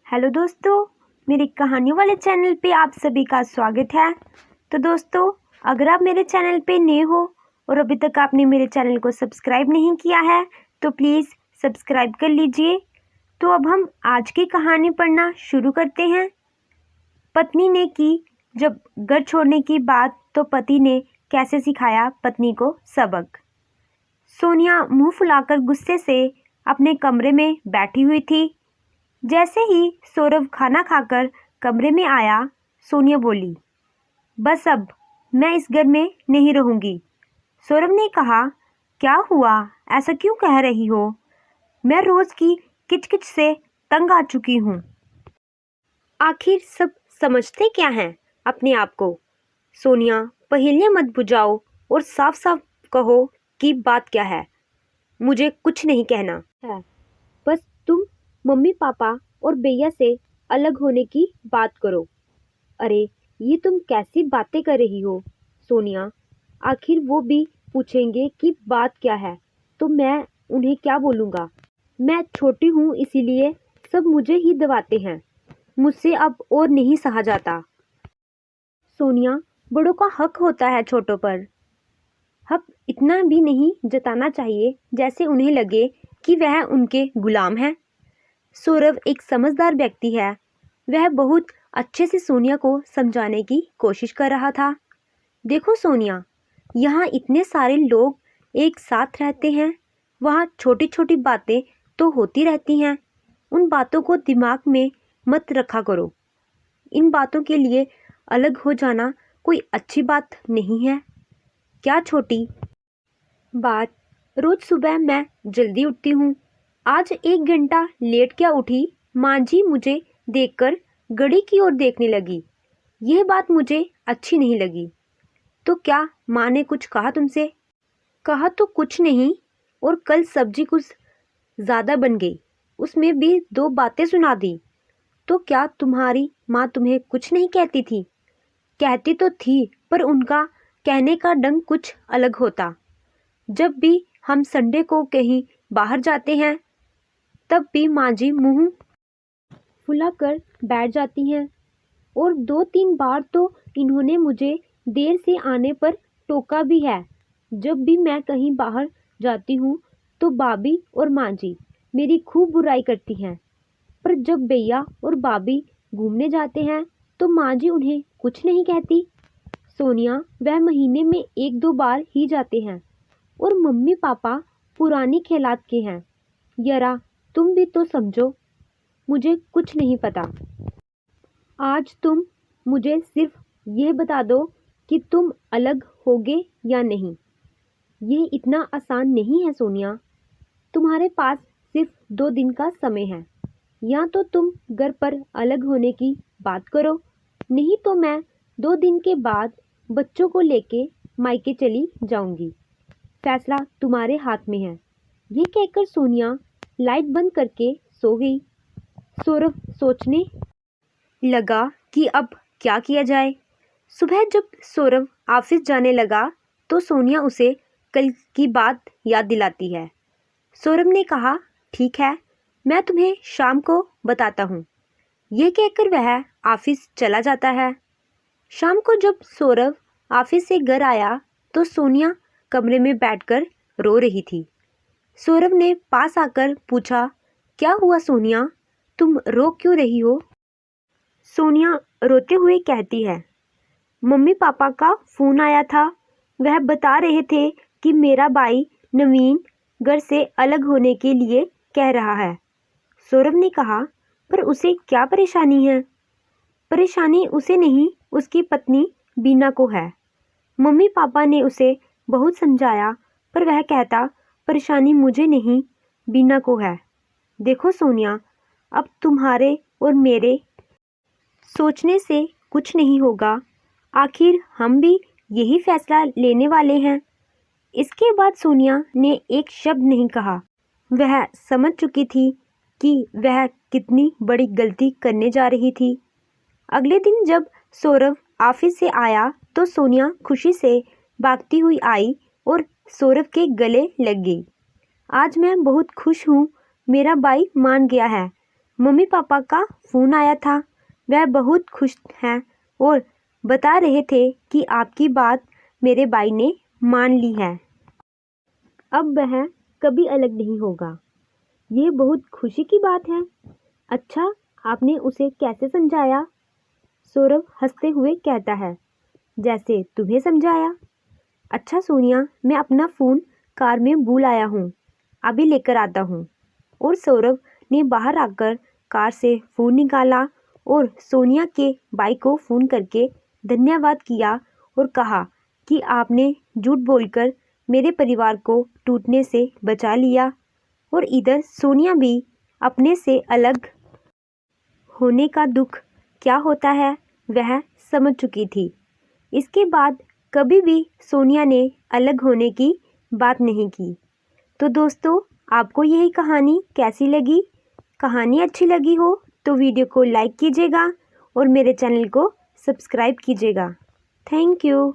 Hello दोस्तों, मेरी कहानियों वाले चैनल पे आप सभी का स्वागत है। तो दोस्तों, अगर आप मेरे चैनल पे नए हो और अभी तक आपने मेरे चैनल को सब्सक्राइब नहीं किया है तो प्लीज़ सब्सक्राइब कर लीजिए। तो अब हम आज की कहानी पढ़ना शुरू करते हैं। पत्नी ने की जब घर छोड़ने की बात तो पति ने कैसे सिखाया पत्नी को सबक। सोनिया मुंह फुलाकर गुस्से से अपने कमरे में बैठी हुई थी। जैसे ही सौरभ खाना खाकर कमरे में आया, सोनिया बोली, बस अब मैं इस घर में नहीं रहूंगी। सौरभ ने कहा, क्या हुआ, ऐसा क्यों कह रही हो? मैं रोज की किचकिच से तंग आ चुकी हूँ। आखिर सब समझते क्या हैं अपने आप को? सोनिया, पहेलियां मत बुझाओ और साफ साफ कहो कि बात क्या है। मुझे कुछ नहीं कहना है, बस तुम मम्मी पापा और भैया से अलग होने की बात करो। अरे, ये तुम कैसी बातें कर रही हो सोनिया? आखिर वो भी पूछेंगे कि बात क्या है तो मैं उन्हें क्या बोलूँगा? मैं छोटी हूँ इसीलिए सब मुझे ही दबाते हैं। मुझसे अब और नहीं सहा जाता। सोनिया, बड़ों का हक होता है छोटों पर। हक इतना भी नहीं जताना चाहिए जैसे उन्हें लगे कि वह उनके गुलाम हैं। सौरभ एक समझदार व्यक्ति है। वह बहुत अच्छे से सोनिया को समझाने की कोशिश कर रहा था। देखो सोनिया, यहाँ इतने सारे लोग एक साथ रहते हैं, वहाँ छोटी छोटी बातें तो होती रहती हैं। उन बातों को दिमाग में मत रखा करो। इन बातों के लिए अलग हो जाना कोई अच्छी बात नहीं है। क्या छोटी बात, रोज सुबह मैं जल्दी उठती हूँ। आज 1 घंटा लेट क्या उठी? माँ जी मुझे देखकर घड़ी की ओर देखने लगी। यह बात मुझे अच्छी नहीं लगी। तो क्या माँ ने कुछ कहा तुमसे? कहा तो कुछ नहीं, और कल सब्जी कुछ ज़्यादा बन गई, उसमें भी 2 बातें सुना दी। तो क्या तुम्हारी माँ तुम्हें कुछ नहीं कहती थी? कहती तो थी, पर उनका कहने का ढंग कुछ अलग होता। जब भी हम संडे को कहीं बाहर जाते हैं तब भी माँ जी मुँह फुलाकर बैठ जाती हैं, और 2-3 बार तो इन्होंने मुझे देर से आने पर टोका भी है। जब भी मैं कहीं बाहर जाती हूँ तो भाभी और माँ जी मेरी खूब बुराई करती हैं, पर जब भैया और भाभी घूमने जाते हैं तो माँ जी उन्हें कुछ नहीं कहती। सोनिया, वह महीने में 1-2 बार ही जाते हैं, और मम्मी पापा पुरानी खैलात के हैं। यरा, तुम भी तो समझो। मुझे कुछ नहीं पता। आज तुम मुझे सिर्फ ये बता दो कि तुम अलग होगे या नहीं। ये इतना आसान नहीं है सोनिया। तुम्हारे पास सिर्फ 2 दिन का समय है। या तो तुम घर पर अलग होने की बात करो, नहीं तो मैं 2 दिन के बाद बच्चों को लेके मायके चली जाऊंगी। फैसला तुम्हारे हाथ में है। ये कहकर सोनिया लाइट बंद करके सो गई। सौरभ सोचने लगा कि अब क्या किया जाए। सुबह जब सौरभ ऑफिस जाने लगा तो सोनिया उसे कल की बात याद दिलाती है। सौरभ ने कहा, ठीक है, मैं तुम्हें शाम को बताता हूँ। ये कहकर वह ऑफिस चला जाता है। शाम को जब सौरभ ऑफिस से घर आया तो सोनिया कमरे में बैठकर रो रही थी। सौरभ ने पास आकर पूछा, क्या हुआ सोनिया, तुम रो क्यों रही हो? सोनिया रोते हुए कहती है, मम्मी पापा का फ़ोन आया था। वह बता रहे थे कि मेरा भाई नवीन घर से अलग होने के लिए कह रहा है। सौरभ ने कहा, पर उसे क्या परेशानी है? परेशानी उसे नहीं, उसकी पत्नी बीना को है। मम्मी पापा ने उसे बहुत समझाया, पर वह कहता, परेशानी मुझे नहीं, बीना को है। देखो सोनिया, अब तुम्हारे और मेरे सोचने से कुछ नहीं होगा। आखिर हम भी यही फैसला लेने वाले हैं। इसके बाद सोनिया ने एक शब्द नहीं कहा। वह समझ चुकी थी कि वह कितनी बड़ी गलती करने जा रही थी। अगले दिन जब सौरभ ऑफिस से आया तो सोनिया खुशी से भागती हुई आई और सौरभ के गले लग गई। आज मैं बहुत खुश हूँ, मेरा भाई मान गया है। मम्मी पापा का फ़ोन आया था। वह बहुत खुश हैं और बता रहे थे कि आपकी बात मेरे भाई ने मान ली है। अब वह कभी अलग नहीं होगा। ये बहुत खुशी की बात है। अच्छा, आपने उसे कैसे समझाया? सौरभ हंसते हुए कहता है, जैसे तुम्हें समझाया। अच्छा सोनिया, मैं अपना फ़ोन कार में भूल आया हूँ, अभी लेकर आता हूँ। और सौरभ ने बाहर आकर कार से फ़ोन निकाला और सोनिया के भाई को फ़ोन करके धन्यवाद किया और कहा कि आपने झूठ बोलकर मेरे परिवार को टूटने से बचा लिया। और इधर सोनिया भी अपने से अलग होने का दुख क्या होता है वह समझ चुकी थी। इसके बाद कभी भी सोनिया ने अलग होने की बात नहीं की। तो दोस्तों, आपको यही कहानी कैसी लगी? कहानी अच्छी लगी हो तो वीडियो को लाइक कीजिएगा और मेरे चैनल को सब्सक्राइब कीजिएगा। Thank you.